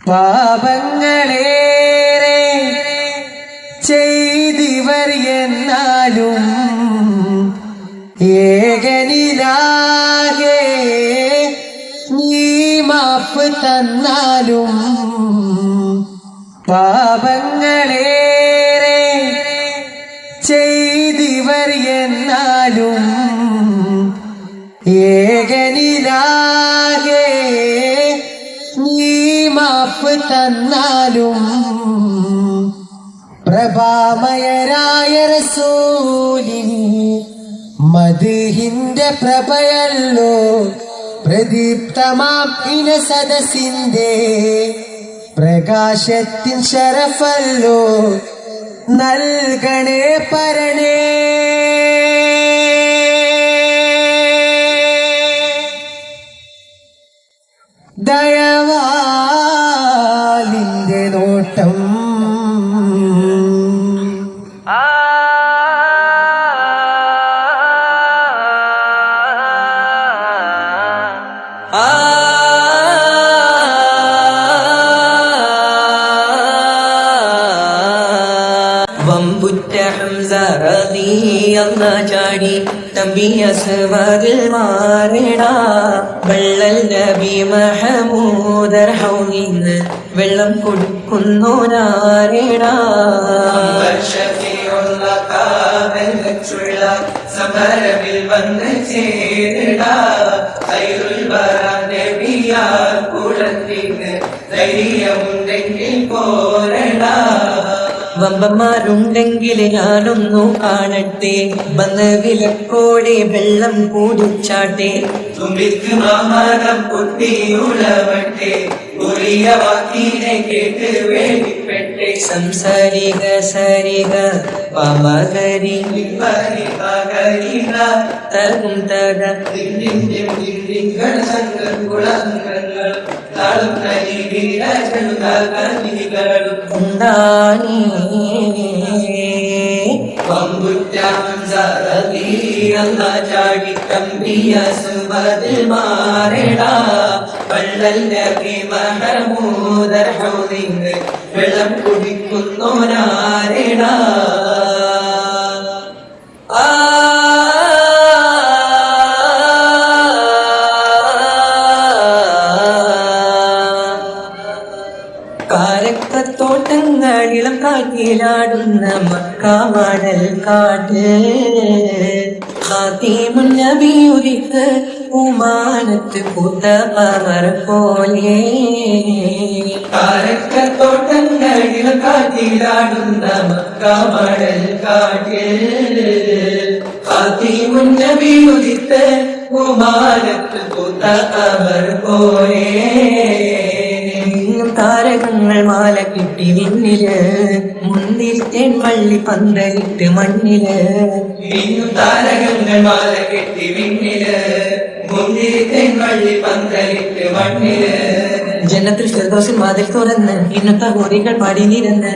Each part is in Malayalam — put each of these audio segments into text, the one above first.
പാപങ്ങളേറെ ചെയ്തിവർ എന്നാലും ഏകനിലാകെ നീ മാപ്പ് തന്നാലും പാപങ്ങളേറെ ചെയ്തിവർ എന്നാലും ഏകനിലാകെ നീ മാപ്പ് തന്നാലും പ്രഭാമയരായ റസൂലിന് മദ്ഹിന്റെ പ്രഭയല്ലോ പ്രദീപ്തമാം ഇന സദസിന്റെ പ്രകാശത്തിൻ ശരഫല്ലോ നൽകണേ പരണേ ദയവാലിന്റെ നോട്ടം വമ്പുറ്റ ഹംസ റളിയല്ലാഹു ചാടി തമ്പി അസ്വാദിൽ മാറിടാ വെള്ളൽ നബി മഹമൂദർ ഹൗനിന്ന് വെള്ളം കൊടുക്കുന്നു നാരിടാ സമരവിൽ വന്ന് ചേരിടാ ഖൈറുൽ ബറ നബിയാ കൂടത്തിന് ധൈര്യമുണ്ടെങ്കിൽ പോരടാ വമ്പന്മാരുണ്ടെങ്കിൽ ഞാനൊന്നു കാണട്ടെ വന്ന് വിലക്കോടെ വെള്ളം കുടിച്ചാട്ടെ തുമ്പിക്ക് മാമരം പൊട്ടിയുളവട്ടെ ഉറിയ വാക്കിനെ കേട്ട് വേണ്ടിപ്പെട്ടെ സംസാരിക സരിക പമകരി പകരിക തകും തക സംഘങ്ങൾ താളും ഉണ്ടാനീ ചാടി തമ്പിയ സുബദിൽ മാറിടാ വള്ളൽ നബി മഹമൂദർ ഹൗദിന് വെള്ളം കുടിക്കുന്നു നാരിടാ കാരക്കത്തോട്ടങ്ങളിളം കാറ്റിലാടുന്ന മക്കാമടൽ കാട് ഖാതിമുൻ നബിയുരിക്ക് ഉമാനത്ത് പൂത്ത പവർ പോലെ കാരക്കത്തോട്ടങ്ങളിളം കാറ്റിലാടുന്ന മക്കാമടൽ കാട് ഖാതിമുൻ നബിയുരിക്ക് ഉമാനത്ത് പൂത്ത പവർ പോലെ താരകങ്ങൾ മാല കിട്ടി വിണ്ണില് മുന്തിരിത്തേൻ പള്ളി പന്തലിട്ട് മണ്ണില് താരകങ്ങൾ മാല കെട്ടി വിണ്ണില് മുന്തിരിത്തേൻ പള്ളി പന്തലിട്ട് മണ്ണില് ജനത്തിൽ ഫിർദൗസിൻ വാതിൽ തുറന്ന് ഇന്നത്തെ ഹൂറികൾ പാടി നിരന്ന്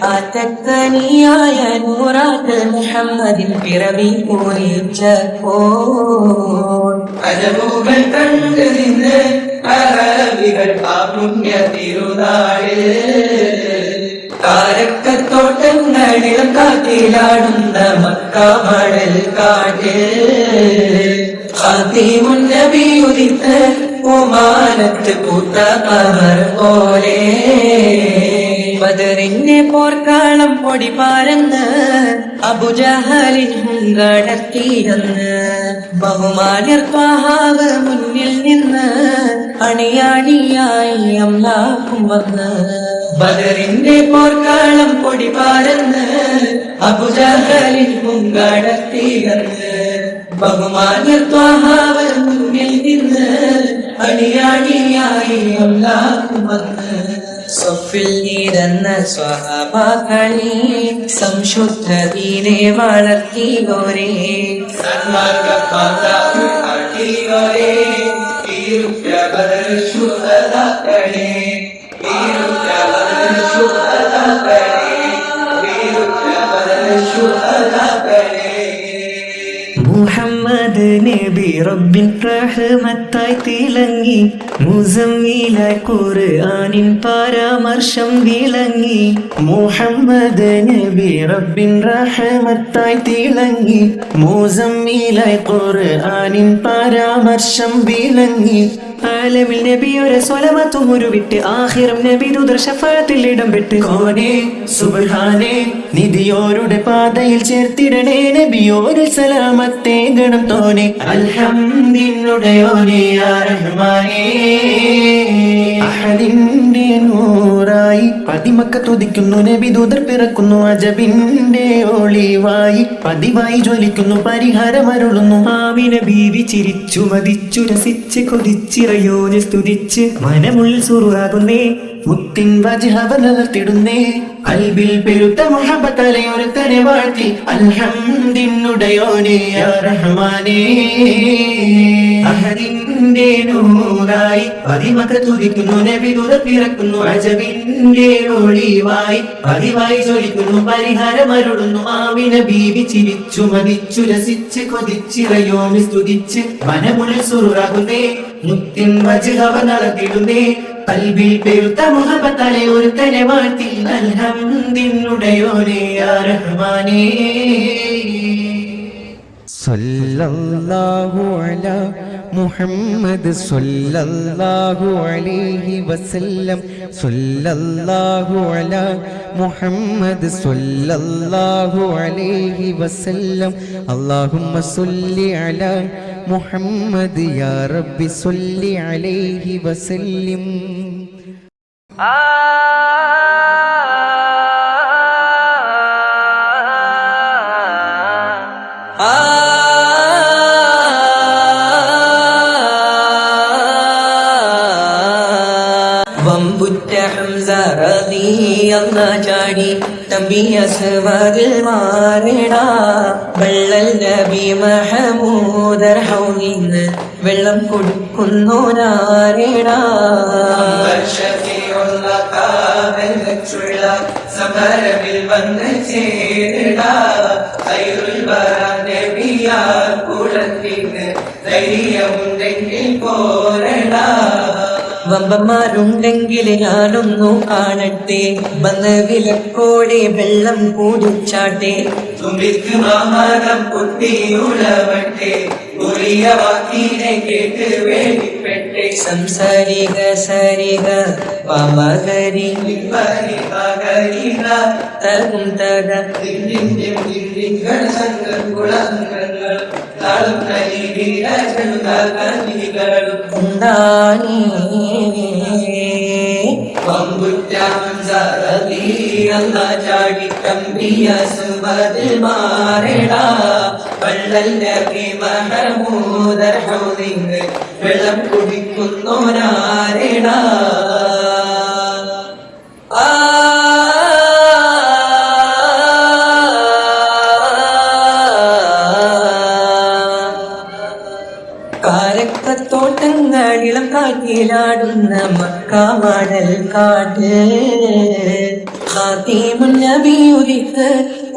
ആറ്റക്കനിയായ നൂറാത്ത് മുഹമ്മദിൻ പിറവി പോയിച്ചപ്പോൾ അജബുകൾ കണ്ട് നിന്ന് അറബികൾ ആ പുണ്യ തിരുനാട് കാരക്കത്തോട്ടങ്ങളിലും കാറ്റിലാടുന്ന മക്കാമടൽ കാട് ഖാതിമുൻ നബി ഉദിത്ത് ഉമാനത്ത് പൂത്ത പവർ പോലെ ബദറിന്റെ പോർക്കാളം പൊടി പാരന്ന് അബുജഹലിൻ ഹുങ്കടത്തിയെന്ന് ബഹുമാന്യർ ത്വാഹാവ് മുന്നിൽ നിന്ന് അണിയാണിയായി അമ്ലാക്കും വന്ന് ബദറിന്റെ പോർക്കാളം പൊടി പാരന്ന് അബുജഹലിൻ ഹുങ്കടത്തിയെന്ന് ബഹുമാന്യർ ത്വാഹാവ് മുന്നിൽ നിന്ന് അണിയാണിയായി അമ്ലാക്കും വന്ന് സ്വഫിൽ നിരന്ന സ്വഹാബാക്കളെ സംശുദ്ധ ദീനെ വളർത്തിയോരേ സന്മാർഗപ്പാതേ ശുഹദാക്കളെ ശുഹദാക്കളെ മുഹമ്മദ് നബി റബ്ബിൻ റഹ്മത്തായി തിളങ്ങി മുസമ്മിലായി ഖുർആനിൻ പരാമർശം വിളങ്ങി മുഹമ്മദ് നബി റബ്ബിൻ റഹ്മത്തായി തിളങ്ങി മുസമ്മിലായി ഖുർആനിൻ പരാമർശം വിളങ്ങി ആലമിൽ നബിയുടെ സ്വലമത്തും ഉരുവിട്ട് ആഖിറം നബി ദൂതർ ശഫാഅത്തിൽ ഇടം പെട്ട് കോനെ സുബ്ഹാനേ നിധിയോരുടെ പാതയിൽ ചേർത്തിടണേ നബിയോട് സലാമത്തെ ഗണം തോനെ അൽഹംദുലില്ലാഹി യാ റഹ്മാനേ അഹദിന്റെ നൂറായി പതിമക്ക തുതിക്കുന്നു നബി ദൂതർ പിറക്കുന്നു അജബിന്റെ ഒളിവായി പതിവായി ജ്വലിക്കുന്നു പരിഹാരമരുളുന്നു ആമിന ബീവി ചിരിച്ചു മതിച്ചു രസിച്ച് കൊതിച്ചിറയോനെ സ്തുതിച്ച് മനമുള്ളിൽ സുറുറാകുന്നേ മുത്തിൻ വജ്ഹവനർത്തിടുന്നേ അൽബിൽ പെരുത്ത മുഹബ്ബത്തലെ ഒരുത്തനെ വാഴ്ത്തി അൽഹംദുലില്ലാഹി യാ റഹ്മാനേ അഹദിന്റെ നൂറായി പതിമക്ക തുതിക്കുന്നു നബി ദൂതർ പിറക്കുന്നു അജബിന്റെ ഒളിവായി പതിവായി ജ്വലിക്കുന്നു പരിഹാരമരുളുന്നു ആമിന ബീവി ചിരിച്ചു മതിച്ചു രസിച്ച് കൊതിച്ചിറയോനെ സ്തുതിച്ച് മനമുള്ളിൽ സുറുറാകുന്നേ മുത്തിൻ വജ്ഹവനർത്തിടുന്നേ കൽബിൽ പെരുത്ത മുഹബ്ബത്തലെ ഒരുത്തനെ വാഴ്ത്തി അൽഹംദുലില്ലാഹി യാ റഹ്മാനേ സല്ലല്ലാഹു അലാ മുഹമ്മദ് സല്ലല്ലാഹു അലൈഹി വസല്ലം സല്ലല്ലാഹു അലാ മുഹമ്മദ് സല്ലല്ലാഹു അലൈഹി വസല്ലം അല്ലാഹുമ്മ സല്ലി അലാ മുഹമ്മദ് യാ റബ്ബി സല്ലി അലൈഹി വസല്ലം വമ്പുറ്റ ഹംസ റളിയല്ലാഹു ചാടി തമ്പി അസ്വാദിൽ മാറിടാ വെള്ളൽ നബി മഹമൂദ് ഹൗലിന്ന് വെള്ളം കുടിക്കുന്നു നാരിടാ സമരവിൽ വന്ന് ചേരിടാ ഖൈറുൽ വറ നബിയാ കുളത്തിന് ധൈര്യമുണ്ടെങ്കിൽ പോരടാ വമ്പന്മാരുണ്ടെങ്കിൽ ഞാനൊന്നു കാണട്ടെ വന്ന് വിലക്കോടെ വെള്ളം കുടിച്ചാട്ടെ തുമ്പിക്ക് മാമാനം പൊട്ടിയുളവട്ടെ ഉറിയ വാക്കിനെ കേട്ട് വേണ്ടിപ്പെട്ടെ സംസാരിക സരിക പമകരി പകരിക തകും തക ദിണ്ടിങ്ങൾ സംഘം കുളങ്ങൾ താളും നലികളും ഉണ്ടാനേ ചാടി കമ്പിയ സുബദിൽ മാറിടാ വള്ളൽ നബി മഹമൂദ് ഹൗലിന്ന് വെള്ളം കുടിക്കുന്നോരാരിടാ കാരക്കത്തോട്ടങ്ങളിളം കാറ്റിലാടുന്ന മക്കാമടൽ കാട് ഖാതിമുൻ നബി ഉദിത്ത്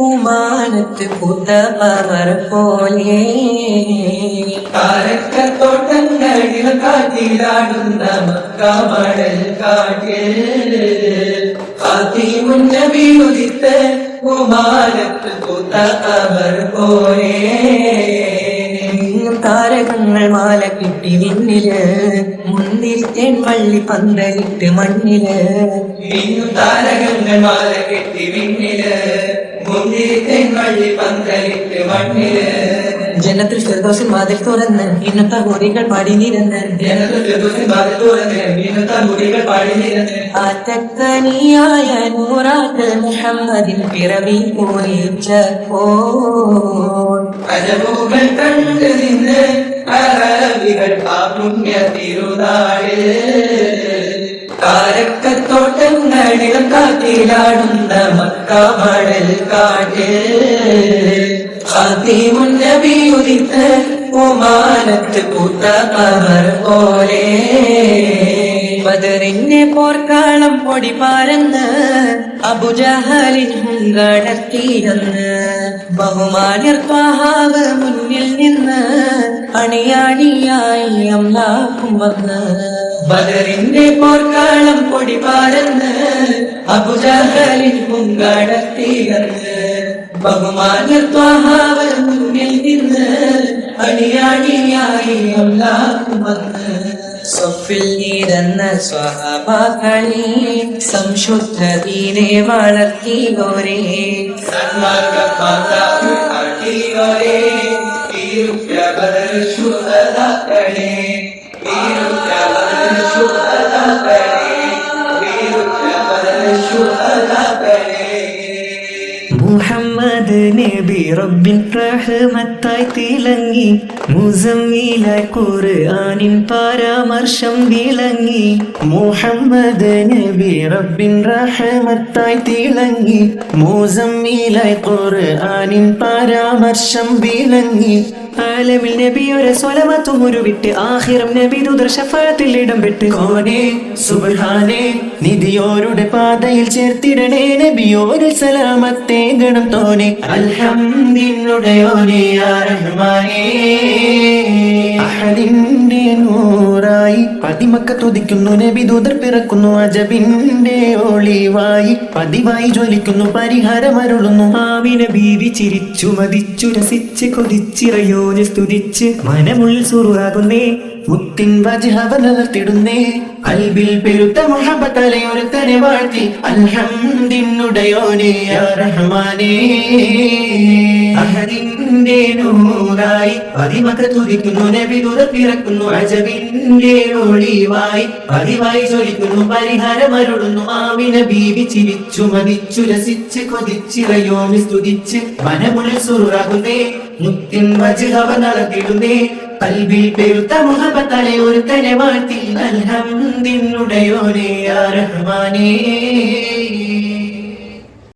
ഉമാനത്ത് പുതമർ പോലെ കാരക്കത്തോട്ടങ്ങളിളം കാറ്റിലാടുന്ന മക്കാമടൽ കാട് ഖാതിമുൻ നബി ഉദിത്ത് ഉമാനത്ത് പുതമർ പോലെ താരകങ്ങൾ മാല കിട്ടി വിണ്ണില് മുന്തിരിത്തേൻ വള്ളി പന്തലിട്ട് മണ്ണില് താരകങ്ങൾ മാല കെട്ടി വിണ്ണില് മുന്തിരിത്തേൻ വള്ളി പന്തലിട്ട് മണ്ണില് ജനത്തിൽ ഫിർദൗസിൽ വാതിൽ തുറന്ന് ഇന്നത്തെ ഹൂറികൾ പാടിനിരന്ന് ആറ്റക്കനിയായ നൂറാക്ക് മുഹമ്മദിൻ പിറവി പോയിച്ചപ്പോൾ അജബുകൾ കണ്ട് നിന്ന് അറബികൾ പുണ്യ തിരുനാളിൽ കാരക്കത്തോട്ടങ്ങളിലും കാറ്റിലാടുന്ന മക്കാമടൽ കാട്ടിൽ ഖാതിമുൻ നബി ഉദിത്ത് ഉമാനത്ത് പൂത്ത ഖമർ പോലെ ബദറിന്റെ പോർക്കാളം പൊടി പാരന്ന് അബുജഹലിൻ ഹുങ്കടത്തിയെന്ന് ബഹുമാന്യർ ത്വാഹാവ് മുന്നിൽ നിന്ന് അണിയാണിയായി അല്ലാഹും വന്ന് ബദറിന്റെ പോർക്കാളം പൊടി പാരന്ന് അബുജഹലിൻ പൂങ്കാടത്തികന്ന് ബഹുമാന്യർ ത്വാഹാവ് മുന്നിൽ നിന്ന് അണിയാണിയായി അല്ലാഹും വന്ന് സ്വഫിൽ നിരന്ന സ്വഹാബാക്കളെ സംശുദ്ധ ദീനെ വളർത്തിയോരേ സന്മാർഗപാതേ ശുഹദാക്കളെ മുഹമ്മദ് നബി റബ്ബിൻ റഹ്മത്തായി തിളങ്ങി മുസമ്മിലായി ഖുർആനിൻ പരാമർശം വിളങ്ങി മുഹമ്മദ് നബി റബ്ബിൻ റഹ്മത്തായി തിളങ്ങി മുസമ്മിലായി ഖുർആനിൻ പരാമർശം വിളങ്ങി ആലമിൽ നബിയുടെ സ്വലമത്തും ഉരുവിട്ട് ആഖിറം നബി ദുദർ ശഫാഅത്തിൽ ഇടം പെട്ട് കോനെ സുബ്ഹാനേ നിധിയോരുടെ പാതയിൽ ചേർത്തിടണേ നബിയോട് സലാമത്തെ ഗണം തോനെ അൽഹംദുലില്ലാഹി യാ റഹ്മാനേ അഹദിന്റെ നൂറായി പതിമക്ക തുതിക്കുന്നു നബി ദൂതർ പിറക്കുന്നു അജബിന്റെ ഒളിവായി പതിവായി ജ്വലിക്കുന്നു പരിഹാരമരുളുന്നു ആമിന ബീവി ചിരിച്ചു മതിച്ചു രസിച്ച് കൊതിച്ചിറയോനെ സ്തുതിച്ച് മനമുള്ളിൽ സുറുറാകുന്നേ മുത്തിൻ വജ്ഹവനർത്തിടുന്നേ കൽബിൽ പെരുത്ത മുഹബ്ബത്താലെ ഒരുത്തനെ വാഴ്ത്തി അൽഹംദുലില്ലാഹി യാ റഹ്മാനേ അഹദിന്റെ നൂറായി പതിമക്ക തുതിക്കുന്നു നബി ദൂതർ പിറക്കുന്നു അജബിന്റെ ഒളിവായി പതിവായി ജ്വലിക്കുന്നു പരിഹാരമരുളുന്നു ആമിന ബീവി ചിരിച്ചു മതിച്ചു രസിച്ച് കൊതിച്ചിറയോനെ സ്തുതിച്ച് മനമുള്ളിൽ സുറുറാകുന്നേ മുത്തിൻ വജ്ഹവനർത്തിടുന്നേ കൽബിൽ പെരുത്ത മുഹബ്ബത്താലെ ഒരുത്തനെ വാഴ്ത്തി അൽഹംദുലില്ലാഹി യാ റഹ്മാനേ